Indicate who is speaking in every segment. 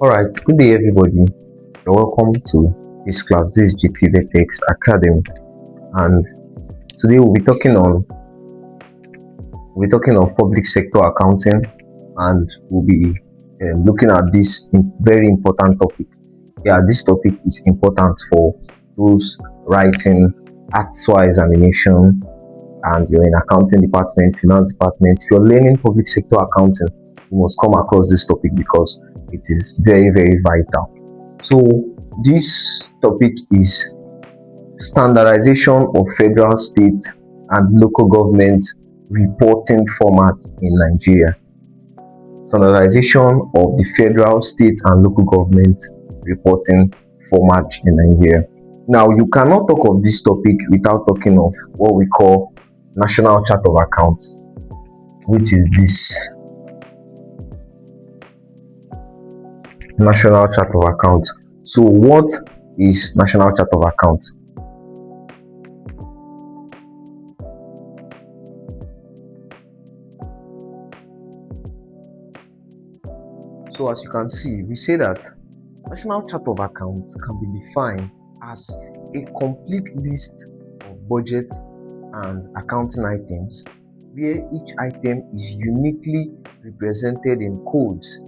Speaker 1: Alright, good day everybody. You're welcome to this class. This is GTVFX Academy, and today we'll be talking of public sector accounting, and we'll be looking at this very important topic. Yeah, this topic is important for those writing arts examination, and you're in accounting department, finance department. If you're learning public sector accounting, you must come across this topic because it is very, very vital. So this topic is standardization of federal, state, and local government reporting format in Nigeria. Standardization of the federal, state, and local government reporting format in Nigeria. Now, you cannot talk of this topic without talking of what we call National Chart of Accounts, which is this National Chart of Accounts. So what is National Chart of Accounts? So as you can see, we say that National Chart of Accounts can be defined as a complete list of budget and accounting items where each item is uniquely represented in codes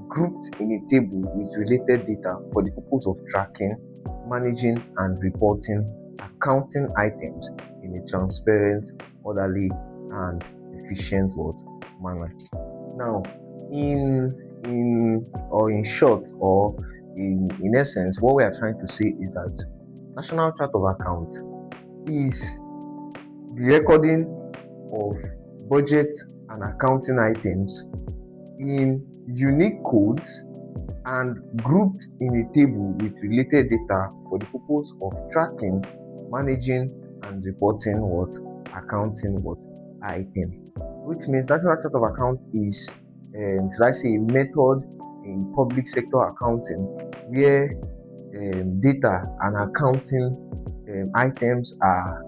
Speaker 1: grouped in a table with related data for the purpose of tracking, managing, and reporting accounting items in a transparent, orderly, and efficient manner. Now, in short, or in essence, what we are trying to say is that National Chart of Accounts is the recording of budget and accounting items in unique codes and grouped in a table with related data for the purpose of tracking, managing, and reporting accounting items. Which means National Chart of Accounts is should I say a method in public sector accounting where data and accounting items are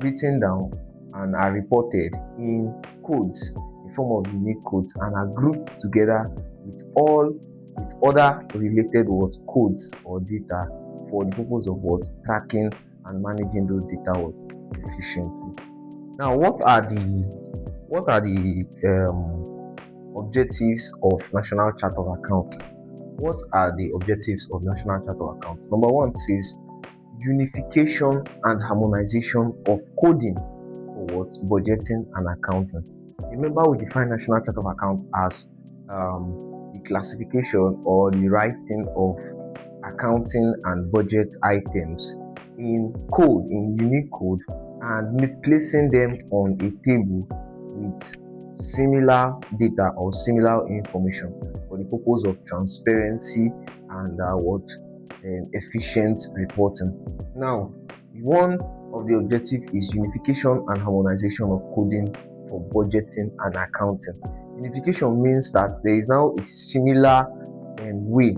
Speaker 1: written down and are reported in codes, in form of unique codes, and are grouped together with other related codes or data for the purpose of tracking and managing those data efficiently. Now, what are the objectives of National Chart of Accounts? What are the objectives of National Chart of Accounts? Number one says unification and harmonization of coding for budgeting and accounting. Remember, we define National Chart of Accounts as the classification or the writing of accounting and budget items in unique code, and placing them on a table with similar data or similar information for the purpose of transparency and efficient reporting. Now, one of the objectives is unification and harmonization of coding for budgeting and accounting. Unification means that there is now a similar way,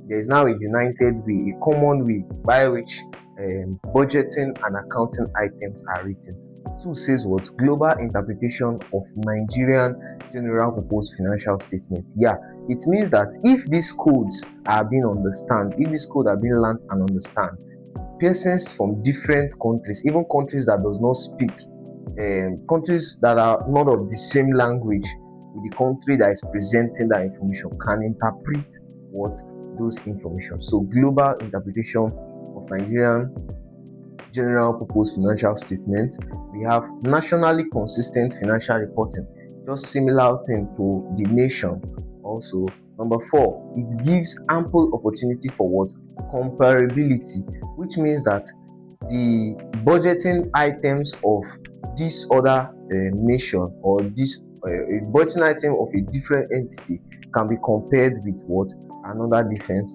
Speaker 1: there is now a united way, a common way by which budgeting and accounting items are written. Two says global interpretation of Nigerian general purpose financial statement. Yeah, it means that if these codes are being understood, if these codes are being learned and understand, persons from different countries, even countries that does not speak, countries that are not of the same language with the country that is presenting that information, can interpret those information. So global interpretation of Nigerian general purpose financial statement. We have nationally consistent financial reporting, just similar thing to the nation. Also, number four, it gives ample opportunity for comparability, which means that the budgeting items of this other nation, or this budgeting item of a different entity, can be compared with another different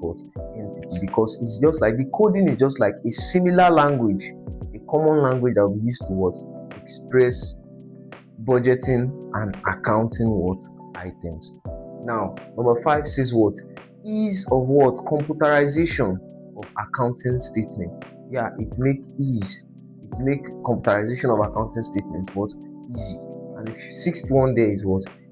Speaker 1: entity, because it's just like the coding is just like a similar language, a common language that we use to express budgeting and accounting items. Now, number five says ease of computerization of accounting statement. Yeah, it make computerization of accounting statement easy. And the sixth one there is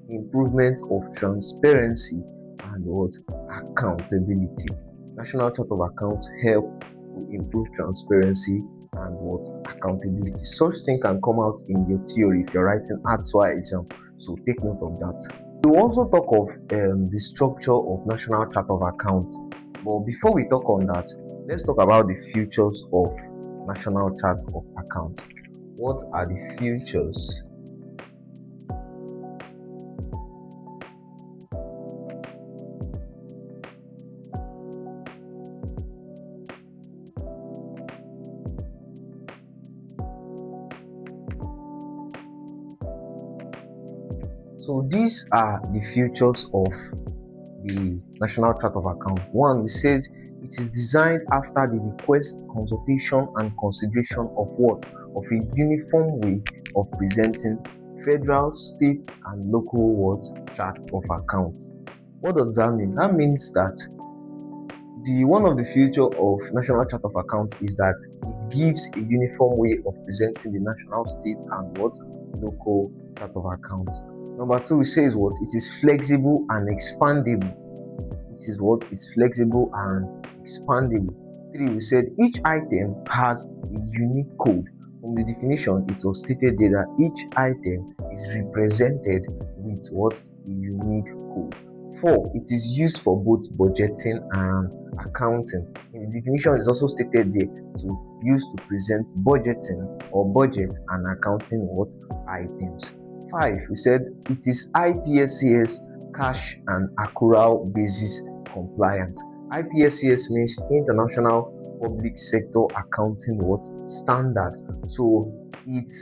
Speaker 1: improvement of transparency and and what? Accountability. National chart of accounts help to improve transparency and what? Accountability. Such thing can come out in your theory if you're writing ATSWA exam, so take note of that. We will also talk of the structure of national chart of accounts, but before we talk on that, let's talk about the features of national chart of accounts. What are the features? So these are the features of the National Chart of Account. One, we said it is designed after the request, consultation, and consideration of what? Of a uniform way of presenting federal, state, and local what? Chart of accounts. What does that mean? That means that the one of the feature of National Chart of Accounts is that it gives a uniform way of presenting the national, state, and what? Local chart of accounts. Number two, we say is what? It is flexible and expandable. It is what? Is flexible and expandable. Three, we said each item has a unique code. From the definition, it was stated there that each item is represented with what? A unique code. Four, it is used for both budgeting and accounting. In the definition, it's also stated there to use to present budgeting or budget and accounting what? Items. 5, we said it is IPSCS cash and accrual basis compliant. IPSCS means International Public Sector Accounting what? Standard. So it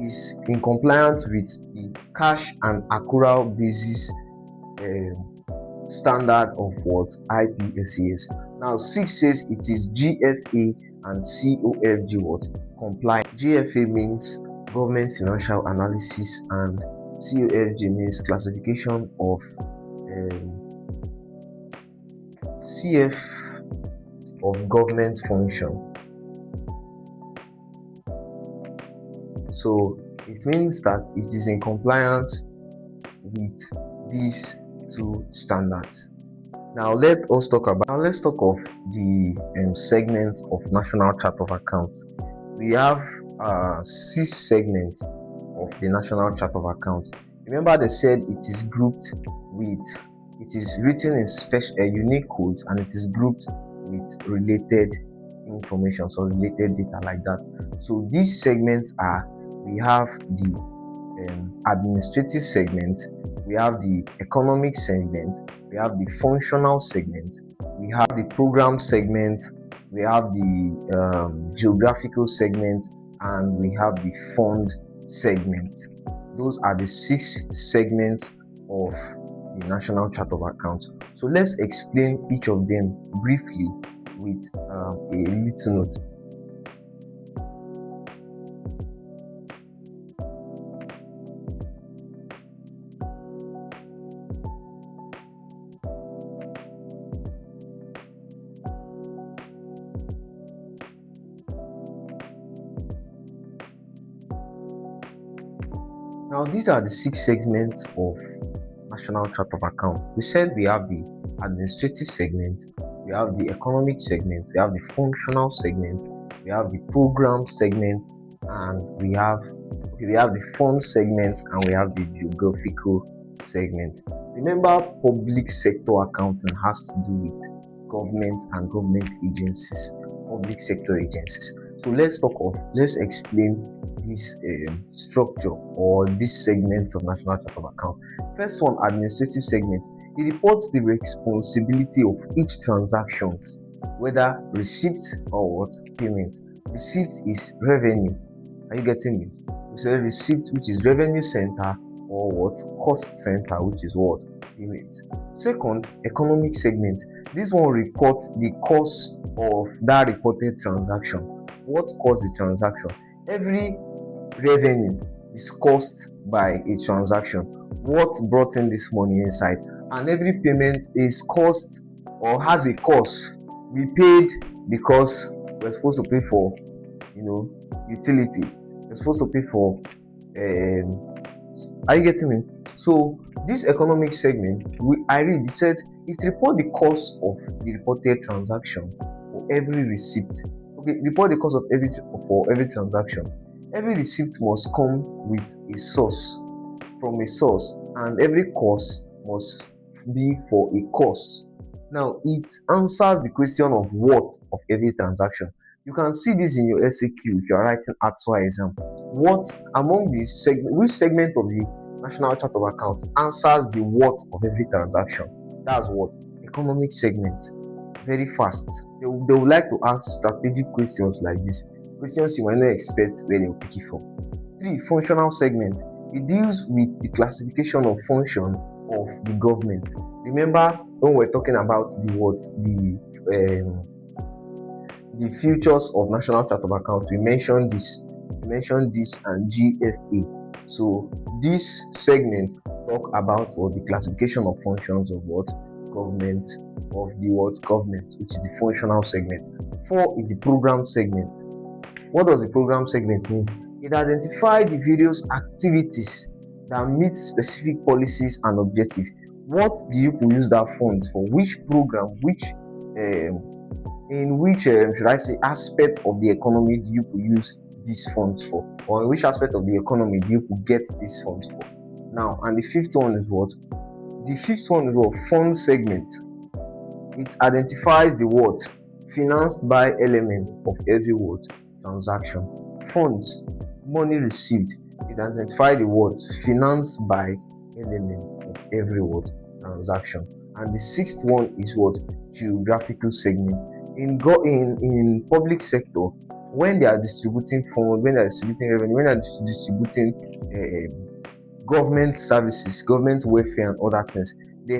Speaker 1: is in compliance with the cash and accrual basis standard of what? IPSCS. Now 6 says it is GFA and COFG what? Compliant. GFA means Government Financial Analysis, and COFG means Classification of CF of Government Function. So it means that it is in compliance with these two standards. Now let's talk of the segment of National Chart of Accounts. We have 6 segments of the National Chart of Accounts. Remember, they said it is grouped with, it is written in unique codes, and it is grouped with related information, so related data like that. So these segments are, we have the administrative segment, we have the economic segment, we have the functional segment, we have the program segment, we have the geographical segment, and we have the fund segment. Those are the 6 segments of the National Chart of Accounts. So let's explain each of them briefly with a little note. Now these are the 6 segments of National Chart of Account. We said we have the administrative segment, we have the economic segment, we have the functional segment, we have the program segment, and we have the fund segment, and we have the geographical segment. Remember, public sector accounting has to do with government and government agencies, public sector agencies. So let's explain this structure or this segments of National Chart of Account. First one, administrative segment. It reports the responsibility of each transaction, whether receipt or what? Payment. Receipt is revenue. Are you getting me? We say receipt, which is revenue center, or what? Cost center, which is what? Payment. Second, economic segment. This one reports the cost of that reported transaction. What caused the transaction? Every revenue is caused by a transaction. What brought in this money inside? And every payment is caused or has a cost. We paid because we're supposed to pay for, utility. We're supposed to pay for. Are you getting me? So this economic segment, it said It report the cost of the reported transaction for every receipt. Okay, report the cost of every transaction. Every receipt must come with a source, from a source, and every cost must be for a cost. Now it answers the question of what of every transaction. You can see this in your SAQ if you are writing ATSWA exam. What among the segment, which segment of the National Chart of Accounts answers the what of every transaction? That's what economic segment. Very fast. They would like to ask strategic questions like this. Questions you might not expect where they'll pick it from. 3. Functional segment. It deals with the classification of function of the government. Remember when we're talking about the futures of National Chart of Accounts, we mentioned this and GFA. So this segment talk about what the classification of functions of what government, of the what government, which is the functional segment. 4 is the program segment. What does the program segment mean? It identifies the various activities that meet specific policies and objectives. What do you use that funds for? Which program, in which should I say aspect of the economy do you use these funds for? Or in which aspect of the economy do you get these funds for? Now, and the fifth one is what? The fifth one is what? Fund segment. It identifies the what? Financed by element of every what? Transaction. Funds, money received. It identifies the what? Financed by element of every what? Transaction. And the sixth one is what? Geographical segment. In public sector, when they are distributing funds, when they are distributing revenue, when they are distributing government services, government welfare and other things, they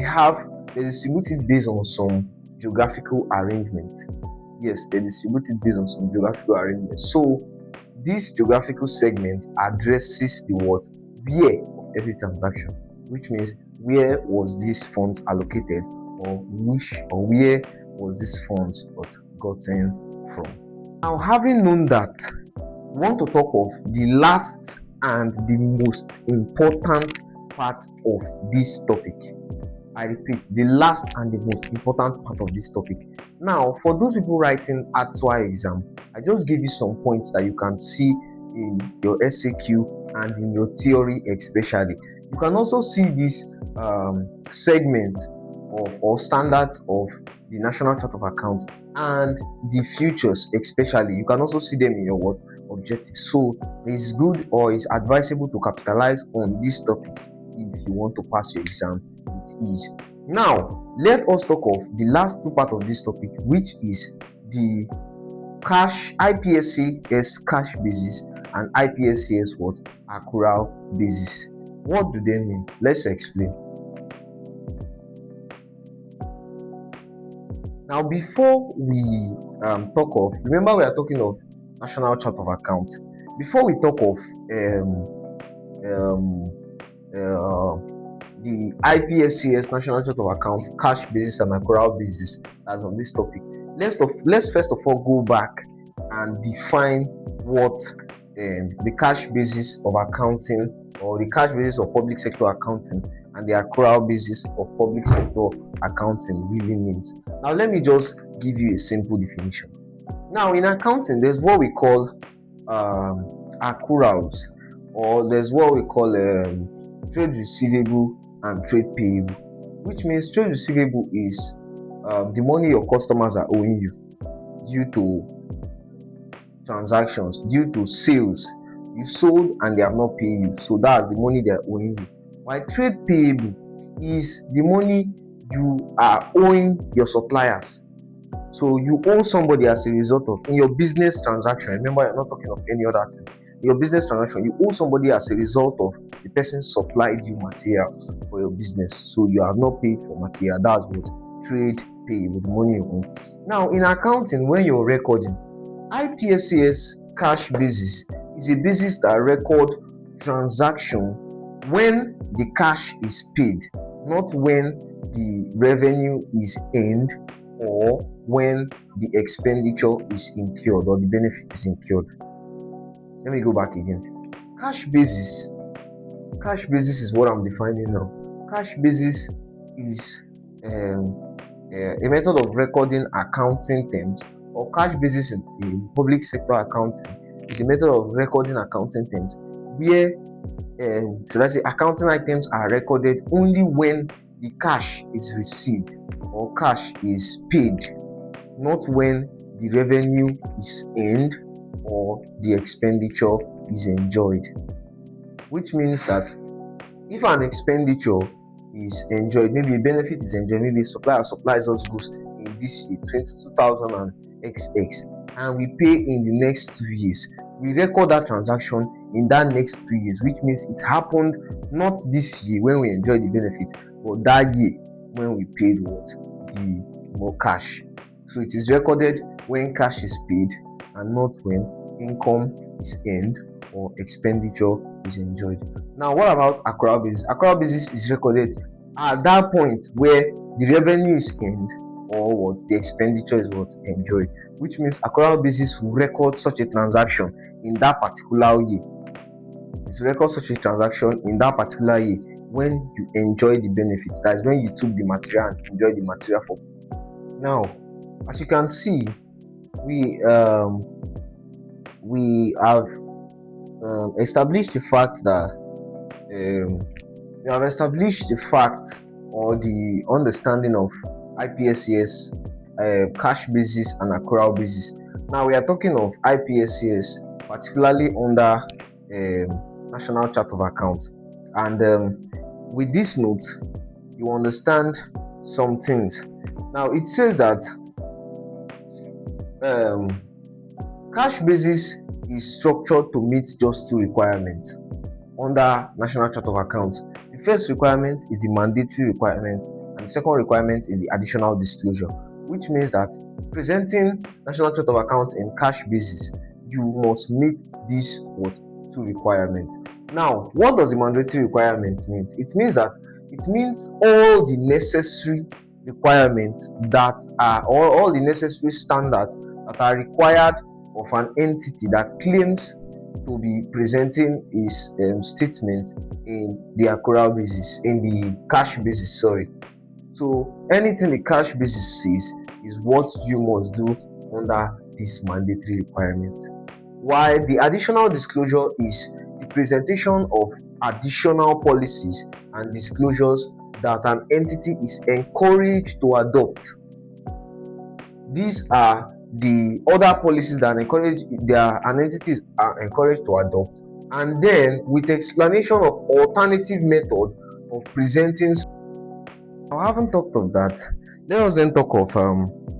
Speaker 1: distribute it based on some geographical arrangement. Yes, they distribute it based on some geographical arrangement. So this geographical segment addresses the word where of every transaction, which means where was these funds allocated, or where was these funds gotten from. Now, having known that, we want to talk of the last and the most important part of this topic. I repeat, the last and the most important part of this topic. Now, for those people writing ATSWA exam, I just gave you some points that you can see in your SAQ and in your theory especially. You can also see this segment or standards of the National Chart of Accounts and the futures especially. You can also see them in your what? Objectives. So it's good or it's advisable to capitalize on this topic if you want to pass your exam with ease. Now, let us talk of the last two parts of this topic, which is the IPSCS cash basis and IPSCS what? Accrual basis. What do they mean? Let's explain. Now, before we talk of, remember we are talking of National Chart of Accounts. Before we talk of the IPSCS National Chart of Accounts cash basis and accrual basis that's on this topic, let's first of all go back and define what the cash basis of accounting, or the cash basis of public sector accounting, and the accrual basis of public sector accounting really means. Now, let me just give you a simple definition. Now, in accounting, there's what we call accruals, or there's what we call trade receivable and trade payable, which means trade receivable is the money your customers are owing you due to transactions, due to sales. You sold and they have not paid you, so that's the money they are owing you. While trade payable is the money you are owing your suppliers. So you owe somebody as a result of, in your business transaction, remember you're not talking of any other thing. In your business transaction, you owe somebody as a result of the person supplied you material for your business. So you have not paid for material. That's what trade payable, the money you owe. Now, in accounting, when you're recording, IPSCS cash basis is a basis that record transaction when the cash is paid, not when the revenue is earned or when the expenditure is incurred or the benefit is incurred. Let me go back again. Cash basis is what I'm defining now. Cash basis is a method of recording accounting terms, or cash basis in public sector accounting is a method of recording accounting terms where should I say accounting items are recorded only when the cash is received or cash is paid, not when the revenue is earned or the expenditure is enjoyed. Which means that if an expenditure is enjoyed, maybe a benefit is enjoyed, maybe a supplier supplies us goods in this year 2000 and XX, and we pay in the next 2 years, we record that transaction in that next 2 years, which means it happened not this year when we enjoyed the benefit, but that year when we paid what the more cash. So it is recorded when cash is paid and not when income is earned or expenditure is enjoyed. Now, what about accrual basis? Accrual basis is recorded at that point where the revenue is earned or what the expenditure is what enjoyed, which means accrual basis will record such a transaction in that particular year. It will record such a transaction in that particular year when you enjoy the benefits. That is when you took the material and enjoy the material for. Now, as you can see, we have established the fact that we have established the fact or the understanding of IPSCS, cash basis and accrual basis. Now we are talking of IPSCS, particularly under National Chart of Accounts, and with this note, you understand some things. Now it says that cash basis is structured to meet just two requirements under National Chart of Accounts. The first requirement is the mandatory requirement, and the second requirement is the additional disclosure, which means that presenting National Chart of Accounts in cash basis, you must meet these two requirements. Now, what does the mandatory requirement mean? It means all the necessary requirements that are, or all the necessary standards that are required of an entity that claims to be presenting his statement in the accrual basis, in the cash basis, sorry. So anything the cash basis says is what you must do under this mandatory requirement. While the additional disclosure is the presentation of additional policies and disclosures that an entity is encouraged to adopt. These are the other policies that an entities are encouraged to adopt, and then with explanation of alternative method of presenting. I haven't talked of that. Let us then talk of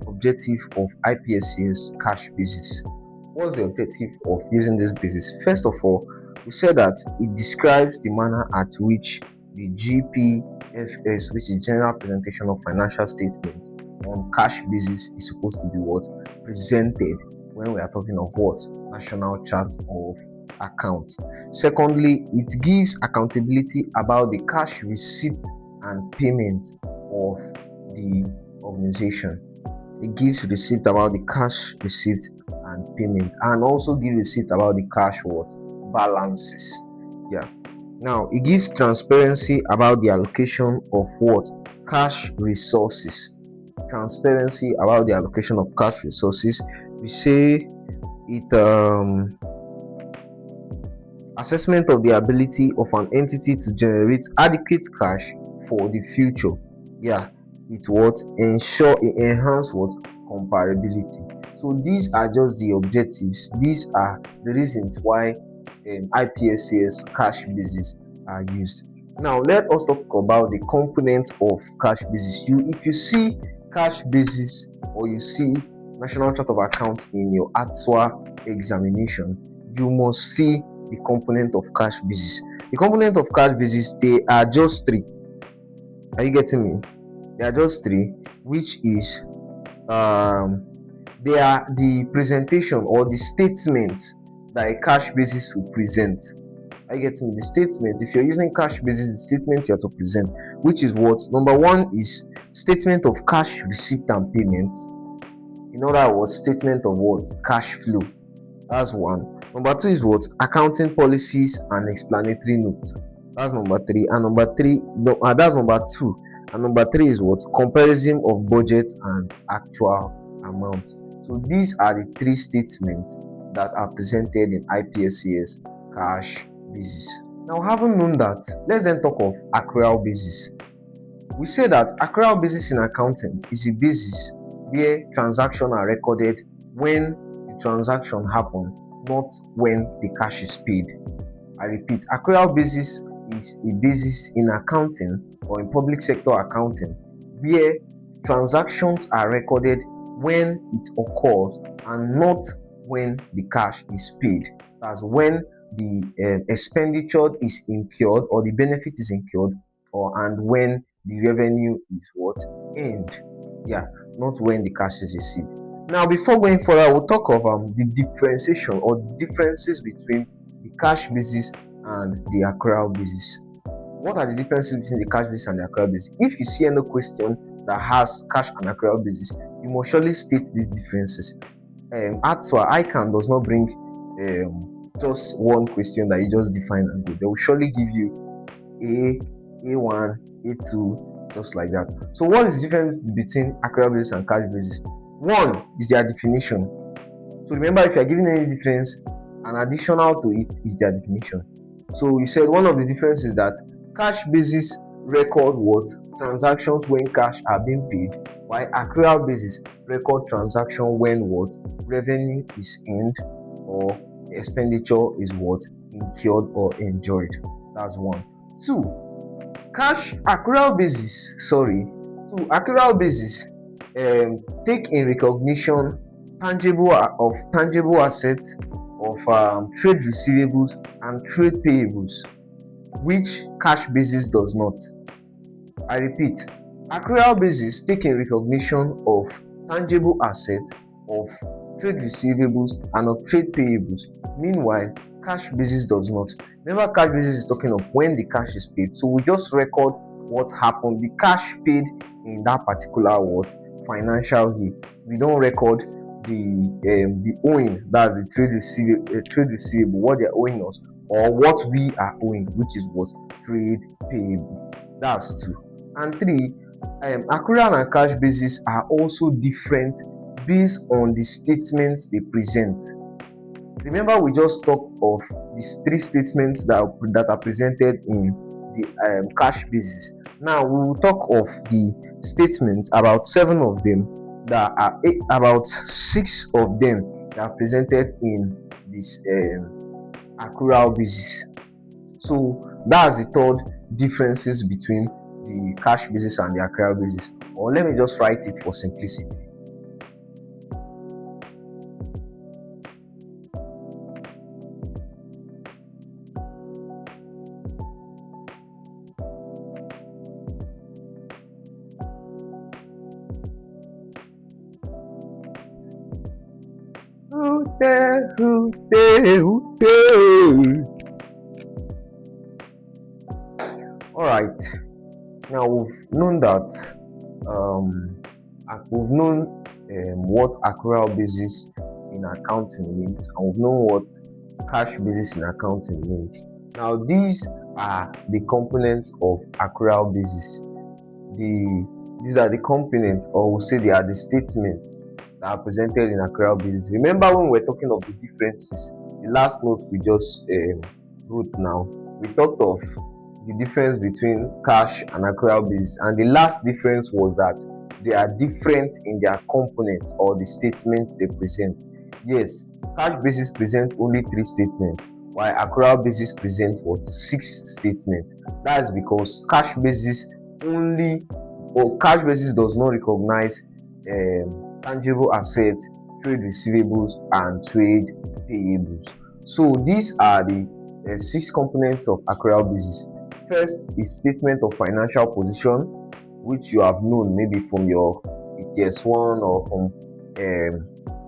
Speaker 1: objective of IPSCS cash basis. What's the objective of using this basis? First of all, we said that it describes the manner at which the GPFS, which is General Presentation of Financial Statements, on cash basis is supposed to be what presented when we are talking of what National Chart of Accounts. Secondly, it gives accountability about the cash receipt and payment of the organization. It gives receipt about the cash receipt and payment, and also gives receipt about the cash balances. Now it gives transparency about the allocation of cash resources. Transparency about the allocation of cash resources. We say it assessment of the ability of an entity to generate adequate cash for the future. It enhance comparability. So these are just the objectives. These are the reasons why IPSCS cash basis are used. Now let us talk about the components of cash basis. If you see cash basis or you see National Chart of Accounts in your ATSWA examination, you must see the component of cash basis. The component of cash basis, they are just three. Are you getting me? They are just three, which is they are the presentation or the statements that a cash basis will present. Are you getting me? The statement, if you're using cash basis, the statement you have to present, which is what? Number one is statement of cash receipt and payment. In other words, statement of cash flow. That's one. Number two is accounting policies and explanatory notes. That's number three. And that's number two. And number 3 is what? Comparison of budget and actual amount. So these are the 3 statements that are presented in IPSCS cash basis. Now, having known that, let's then talk of accrual basis. We say that accrual basis in accounting is a basis where transactions are recorded when the transaction happened, not when the cash is paid. I repeat, accrual basis is a basis in accounting or in public sector accounting where transactions are recorded when it occurs and not when the cash is paid. That's when the expenditure is incurred or the benefit is incurred, and when the revenue is what? Earned. Yeah, not when the cash is received. Now, before going further, we'll talk of the differentiation or differences between the cash basis and the accrual basis. What are the differences between the cash basis and the accrual basis? If you see any question that has cash and accrual basis, you must surely state these differences. Actual ICANN does not bring just one question that you just define and go. They will surely give you A1, A2, just like that. So what is the difference between accrual basis and cash basis? One is their definition. So remember, if you are giving any difference, an additional to it is their definition. So you said one of the differences is that cash basis record what? Transactions when cash are being paid, while accrual basis record transaction when what? Revenue is earned or expenditure is what? Incurred or enjoyed. That's one. Two, accrual basis take in recognition tangible assets of trade receivables and trade payables, which cash basis does not. I repeat, accrual basis take in recognition of tangible assets of trade receivables and of trade payables. Meanwhile, cash basis does not. Remember, cash basis is talking of when the cash is paid. So we just record what happened, the cash paid in that particular financial year. We don't record the owing, that's the trade receivable, what they're owing us, or what we are owing, which is what? Trade payable. That's 2. And 3, accrual and cash basis are also different based on the statements they present. Remember, we just talked of these 3 statements that are presented in the cash basis. Now we will talk of the statements, about 7 of them, about 6 of them that are presented in this accrual basis. So that's the third differences between the cash basis and the accrual basis. Or let me just write it for simplicity. All right. Now we've known that what accrual basis in accounting means, and we've known what cash basis in accounting means. Now these are the components of accrual basis. These are the components, or we'll say they are the statements that are presented in accrual basis. Remember, when we're talking of the differences, the last note we just wrote now, we talked of the difference between cash and accrual basis, and the last difference was that they are different in their components or the statements they present. Yes, cash basis presents only 3 statements, while accrual basis presents 6 statements. That is because cash basis does not recognize tangible assets, trade receivables, and trade payables. So these are the 6 components of accrual basis. First is statement of financial position, which you have known maybe from your ETS1 or from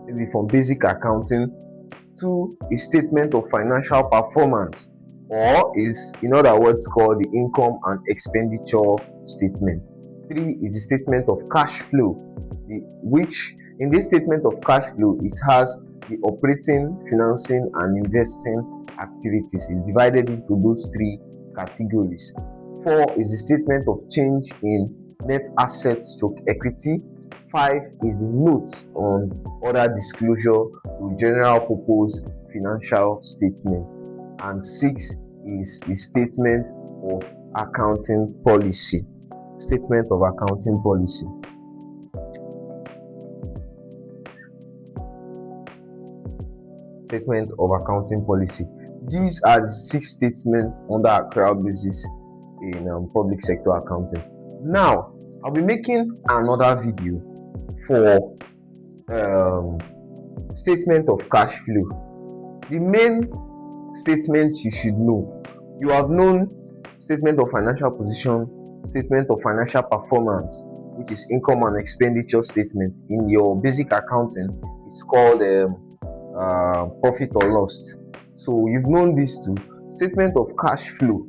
Speaker 1: maybe from basic accounting. 2 is statement of financial performance, or is in other words called the income and expenditure statement. 3 is the statement of cash flow, which in this statement of cash flow it has the operating, financing, and investing activities. It's divided into those 3 categories. 4 is the statement of change in net assets stroke equity. 5 is the notes on other disclosure to general purpose financial statements. And 6 is the statement of accounting policy. Statement of accounting policy. Statement of accounting policy. These are the 6 statements under accrual basis in public sector accounting. Now, I'll be making another video for statement of cash flow. The main statements you should know. You have known statement of financial position, statement of financial performance, which is income and expenditure statement. In your basic accounting, it's called profit or loss. So you've known these two. Statement of cash flow,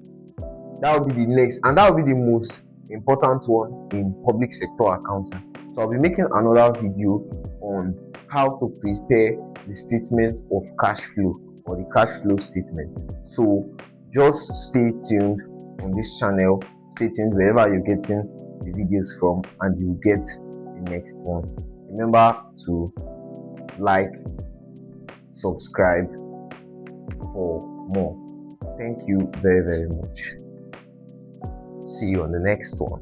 Speaker 1: that will be the next, and that will be the most important one in public sector accounting. So I'll be making another video on how to prepare the statement of cash flow or the cash flow statement. So just stay tuned on this channel, stay tuned wherever you're getting the videos from, and you'll get the next one. Remember to like, subscribe for more. Thank you very much. See you on the next one.